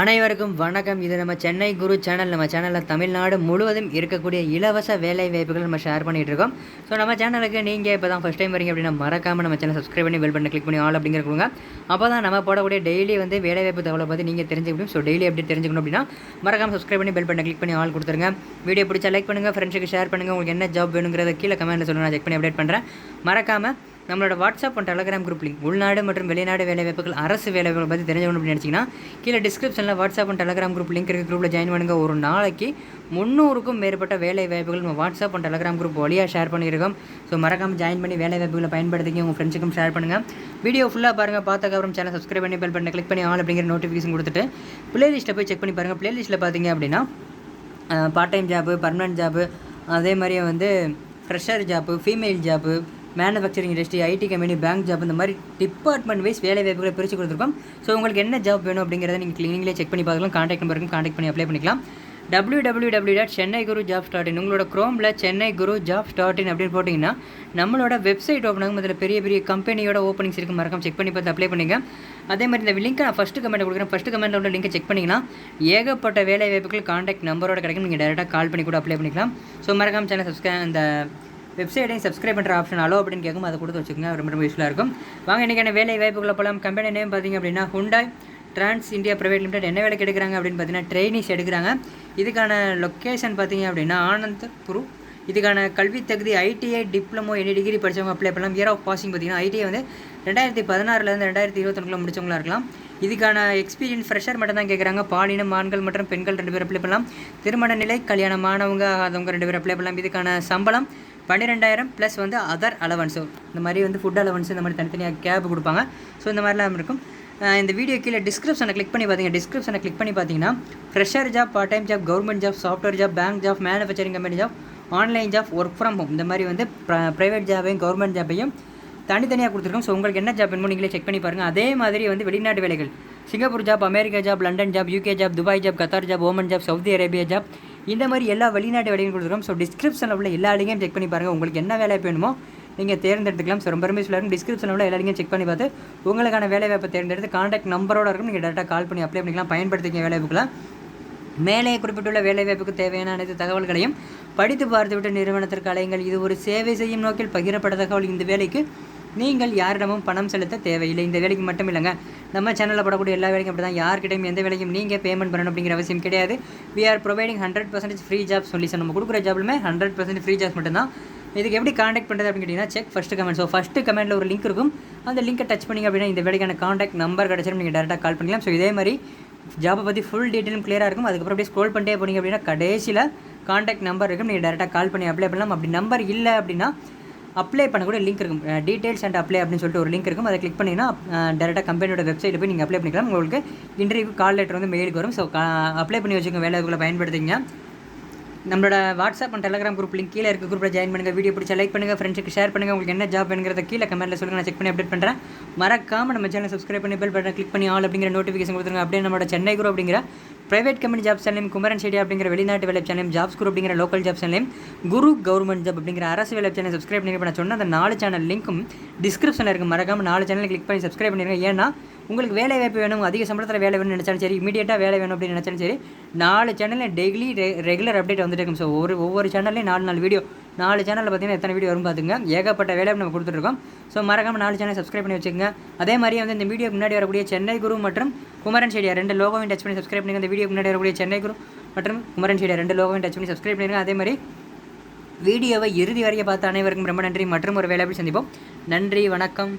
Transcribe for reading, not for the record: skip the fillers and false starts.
அனைவருக்கும் வணக்கம். இது நம்ம சென்னை குரு சேனல். நம்ம சேனலில் தமிழ்நாடு முழுவதும் இருக்கக்கூடிய இலவச வேலை வாய்ப்புகள் நம்ம ஷேர் பண்ணிகிட்டு இருக்கோம். ஸோ நம்ம சேனலுக்கு நீங்கள் இப்போ தான் ஃபஸ்ட் டைம் வரீங்க அப்படின்னா மறக்காமல் நம்ம சேனல் சப்ஸ்கிரைப் பண்ணி பெல் பட்டனை கிளிக் பண்ணி ஆல் அப்படிங்கிற கொடுங்க. அப்போ தான் நம்ம போடக்கூடிய டெய்லி வேலை வாய்ப்பு தகவலை பற்றி நீங்கள் தெரிஞ்சுக்கணும். ஸோ டெய்லி எப்படி தெரிஞ்சுக்கணும் அப்படின்னா மறக்காமல் சப்ஸ்கிரைப் பண்ணி பெல் பட்டனை கிளிக் பண்ணி ஆல் கொடுத்துருங்க. வீடியோ பிடிச்சா லைக் பண்ணுங்கள், ஃப்ரெண்ட்ஸுக்கு ஷேர் பண்ணுங்கள். உங்களுக்கு என்ன ஜாப் வேணுங்கிறத கீழே கமெண்ட்டில் சொல்லுங்கள், நான் செக் பண்ணி அப்டேட் பண்ணுறேன். மறக்காமல் நம்மளோட வாட்ஸ்அப் மற்றும் டெலகிராம் குரூப் லிங்க் உள்நாடு மற்றும் வெளிநாடு வேலைவாய்ப்புகள் அரசு வேலைவாய்ப்புகளை பற்றி தெரிஞ்சுக்கணும் அப்படின்னு நினச்சிங்கன்னா கீழே டிஸ்கிரிப்ஷனில் வாட்ஸ்அப் மற்றும் டெலகிராம் குரூப் லிங்க் இருக்குது. குரூப்பில் ஜாயின் பண்ணுங்கள். ஒரு நாளைக்கு 300க்கும் மேற்பட்ட வேலை வாய்ப்புகள் நம்ம வாட்ஸ்அப் மற்றும் டெலகிராம் குரூப் வழியாக ஷேர் பண்ணியிருக்கோம். ஸோ மறக்காமல் ஜாயின் பண்ணி வேலை வாய்ப்புகளை பயன்படுத்திக்க உங்கள் ஃப்ரெண்ட்ஸுக்கும் ஷேர் பண்ணுங்கள். வீடியோ ஃபுல்லாக பாருங்கள். பார்த்ததுக்கப்புறம் சேனல் சப்ஸ்கிரைப் பண்ணி பெல் பட்டனை கிளிக் பண்ணி ஆல் அப்படிங்கிற நோட்டிஃபிகேஷன் கொடுத்துட்டு பிளேலிஸ்ட்டை போய் செக் பண்ணி பாருங்கள். பிளேலிஸ்ட்டில் பார்த்தீங்க அப்படின்னா part time job, permanent job, அதே மாதிரியே fresher job, female job, manufacturing industry, IT company, bank job, இந்த மாதிரி டிபார்ட்மெண்ட் வைஸ் வேலை வாய்ப்புகளை பிரித்து கொடுத்துருக்கோம். ஸோ உங்களுக்கு என்ன ஜாப் வேணும் அப்படிங்கிறத நீங்களே செக் பண்ணி பார்க்கலாம். கான்டாக்ட் நம்பருக்கும் கான்டாக்ட் பண்ணி அப்ளை பண்ணிக்கலாம். www.ChennaiGuruJobs.in உங்களோட க்ரோமில் சென்னை குரு ஜாப்ஸ் அப்படின்னு போட்டிங்கன்னா நம்மளோட வெப்சைட் ஓப்பன் ஆகும். அதில் பெரிய பெரிய கம்பெனியோட ஓப்பனிங்ஸ் இருக்குது. மறக்காம செக் பண்ணி பார்த்து அப்ளை பண்ணிங்க. அதே மாதிரி இந்த லிங்க்கை நான் ஃபஸ்ட்டு கமெண்ட் கொடுக்குறேன். ஃபஸ்ட்டு கமெண்ட்டில் உள்ள லிங்கை செக் பண்ணிங்கன்னா ஏகப்பட்ட வேலை வாய்ப்புகள் கான்டாக்ட் நம்பரோட கிடைக்கும். நீங்கள் டேரெக்டாக கால் பண்ணி கூட அப்ளை பண்ணிக்கலாம். ஸோ மறக்காம சேனல் அந்த வெப்சைட்டையும் சப்ஸ்கிரைப் பண்ணுற ஆப்ஷன் அலோ அப்படின்னு கேட்கும். அதை கொடுத்து வச்சுக்கோங்க. ரொம்ப யூஸ்ஃபுல்லாக இருக்கும். வாங்க இன்றைக்கான வேலை வாய்ப்புகளை போகலாம். கம்பெனி நேம் பார்த்திங்க அப்படின்னா Hyundai Trans India Private Limited. என்ன வேலைக்கு எடுக்கிறாங்க அப்படின்னு பார்த்தீங்கன்னா ட்ரெயினிஸ் எடுக்கிறாங்க. இதுக்கான லொக்கேஷன் பார்த்திங்க அப்படின்னா ஆனந்தபுரு. இதுக்கான கல்வி தகுதி ஐடிஐ டிப்ளமோ எனி டிகிரி படித்தவங்க அப்ளை பண்ணலாம். இயர் ஆஃப் பாசிங் பார்த்திங்கன்னா ஐடிஐ 2016 2021 முடிச்சவங்களா இருக்கலாம். இதுக்கான எக்ஸ்பீரியன்ஸ் ஃப்ரெஷர் மட்டும் தான் கேட்குறாங்க. பாலினம் ஆண்கள் மற்றும் பெண்கள் 2 பேர் அப்ளை பண்ணலாம். திருமண நிலை கல்யாணமானவங்க ஆகாதவங்க 2 பேர் அப்ளை பண்ணலாம். இதுக்கான சம்பளம் 12,000 ப்ளஸ் அதர் அலவன்ஸு, இந்த மாதிரி ஃபுட் அலவன்ஸ், இந்த மாதிரி தனித்தனியாக கேப் கொடுப்பாங்க. ஸோ இந்த மாதிரிலாம் இருக்கும். இந்த வீடியோ கீழே டிஸ்கிரிப்ஷனை கிளிக் பண்ணி பார்த்தீங்கன்னா fresher job, part time job, government job, software job, bank job, manufacturing company job, online job, work from home, இந்த மாதிரி ப்ரைவேட் ஜாபையும் கவர்மெண்ட் ஜாப்பையும் தனித்தனியாக கொடுத்துருக்கோம். ஸோ உங்களுக்கு என்ன ஜாப் வேணுமோ நீங்களே செக் பண்ணி பாருங்கள். அதே மாதிரி வெளிநாட்டு வேலைகள், Singapore job, America job, London job, UK job, Dubai job, Qatar job, Oman job, Saudi Arabia job, இந்த மாதிரி எல்லா வெளிநாட்டு வேலையும் கொடுத்துருக்கோம். ஸோ டிஸ்கிரிப்ஷனில் உள்ள எல்லா லிங்கையும் செக் பண்ணி பாருங்கள். உங்களுக்கு என்ன வேலை வேணுமோ நீங்கள் தேர்ந்தெடுத்துக்கலாம். ஸோ ரொம்ப யூஸ்ஃபுல்லாக இருக்கும். டிஸ்கிரிப்ஷனில் உள்ள எல்லா லிங்கையும் செக் பண்ணி பார்த்து உங்களுக்கான வேலை வாய்ப்பை தேர்ந்தெடுத்து கான்டாக்ட் நம்பரோட இருக்கும். நீங்கள் டேரெக்டாக கால் பண்ணி அப்ளை பண்ணிக்கலாம். பயன்படுத்திக்க வேலை வாய்ப்புகளை மேலே குறிப்பிட்டுள்ள வேலைவாய்ப்புக்கு தேவையான அனைத்து தகவல்களையும் படித்து பார்த்துவிட்டு நிறுவனத்திற்கு அலையுங்கள். இது ஒரு சேவை செய்யும் நோக்கில் பகிரப்பட்ட தகவல். இந்த வேலைக்கு நீங்கள் யாரிடமும் பணம் செலுத்த தேவையில்லை. இந்த வேலைக்கு மட்டும் இல்லைங்க, நம்ம சேனலில் போடக்கூடிய எல்லா வேலைக்கும் அப்படி தான். யார்கிட்டையும் எந்த வேலைக்கும் நீங்கள் பேமெண்ட் பண்ணணும் அப்படிங்கிற அவசியம் கிடையாது. we are providing 100% free job solution. நம்ம கொடுக்குற ஜாப்லுமே 100% ஃப்ரீ ஜாப் மட்டும்தான். இதுக்கு எப்படி காண்டாக்ட் பண்ணுறது அப்படின்னு கேட்டிங்கன்னா check first comment. So first கமெண்ட்டில் ஒரு லிங்க் இருக்கும். அந்த லிங்கை டச் பண்ணிங்க அப்படின்னா இந்த வேலைக்கான காண்டாக்ட் நம்பர் கிடச்சிடும். நீங்கள் டேரெக்டாக கால் பண்ணிக்கலாம். ஸோ இதே மாதிரி ஜாப்பை பற்றி ஃபுல் டீட்டெயிலும் கிளியராக இருக்கும். அதுக்கப்புறம் அப்படியே ஸ்க்ரோல் பண்ணிட்டே போனீங்க அப்படின்னா கடைசியில் காண்டாக்ட் நம்பர் இருக்கும். நீங்கள் டேரெக்டாக கால் பண்ணி அப்ளை பண்ணலாம். அப்படி நம்பர் இல்லை அப்படின்னா அப்ளை பண்ணக்கூடிய லிங்க் இருக்கும். டீட்டெயில்ஸ் அண்ட் அப்ளை அப்படின்னு சொல்லிட்டு ஒரு லிங்க் இருக்கும். அதை கிளிக் பண்ணிங்கன்னா டேரெக்டாக கம்பெனியோட வெப்சைட்டில் போய் நீங்கள் அப்ளை பண்ணிக்கலாம். உங்களுக்கு இன்டர்வியூ கால் லெட்டர் மெயிலுக்கு வரும். ஸோ அப்ளை பண்ணி வச்சுக்கோங்க. வேலைகளை பயன்படுத்திங்க. நம்மளோட WhatsApp and Telegram group link கீழே இருக்க குரூப்பில் ஜாயின் பண்ணுங்கள். வீடியோ பிடிச்சா லைக் பண்ணுங்கள், ஃப்ரெண்ட்ஸுக்கு ஷேர் பண்ணுங்கள். உங்களுக்கு என்ன ஜாப் வேணுங்கிறத கீழே கமெண்ட்டில் சொல்லுங்கள், நான் செக் பண்ணி அப்டேட் பண்ணுறேன். மறக்காமல் நம்ம சேனல் சப்ஸ்கிரைப் பண்ணி பெல் பட்டனை கிளிக் பண்ணி ஆல் அப்படிங்கிற நோட்டிஃபிகேஷன் கொடுத்துருங்க. அப்படியே நம்மளோட சென்னை குரு அப்படிங்கிற பிரைவேட் கம்பெனி ஜாப் சேனலையும், குமரன் ஷெடி அப்படிங்கிற வெளிநாட்டு வேலை சேனலையும், ஜாப்ஸ் குரூப் அப்படிங்கிற லோக்கல் ஜாப் சேனலையும், குரு கவர்மெண்ட் ஜாப் அப்படிங்கிற அரசு வேலை சேனல் சப்ஸ்கிரைப் பண்ணி நான் சொன்ன அந்த 4 சேனல் லிங்க்கும் டிஸ்கிரிப்ஷனில் இருக்குது. மறக்காமல் 4 சேனலை கிளிக் பண்ணி சப்ஸ்கிரைப் பண்ணிடுங்க. ஏன்னா உங்களுக்கு வேலை வாய்ப்பு வேணும், அதிக சம்பளத்தில் வேலை வேணும்னு நினச்சாலும் சரி, இமீடியட்டாக வேலை வேணும் அப்படின்னு நினச்சாலும் சரி, 4 சேனலில் டெய்லி ரெகுலர் அப்டேட் வந்துட்டு இருக்கும். ஸோ ஒவ்வொரு சேனல்லையும் 4 வீடியோ, 4 சேனலில் பார்த்தீங்கன்னா எத்தனை வீடியோ வரும் பார்த்துங்க. ஏகப்பட்ட வேலை நம்ம கொடுத்துருக்கோம். ஸோ மறக்காமல் 4 சேனல் சப்ஸ்கிரைப் பண்ணி வச்சுக்கோங்க. அதே மாதிரியே இந்த வீடியோக்கு முன்னாடி வரக்கூடிய சென்னை குரு மற்றும் குமரன் ஷெடியா 2 லோகோவையும் டச் பண்ணி சப்ஸ்கிரைப் பண்ணிங்க. இந்த வீடியோக்கு முன்னாடி வரக்கூடிய சென்னை குரு மற்றும் குமரன் ஷெடியா 2 லோகோவையும் டச் பண்ணி சப்ஸ்கிரைப் பண்ணிடுங்க. அதே மாதிரி வீடியோவை இறுதி வரைய பார்த்த அனைவருக்கும் ரொம்ப நன்றி. மற்றும் ஒரு வேலை சந்திப்போம். நன்றி, வணக்கம்.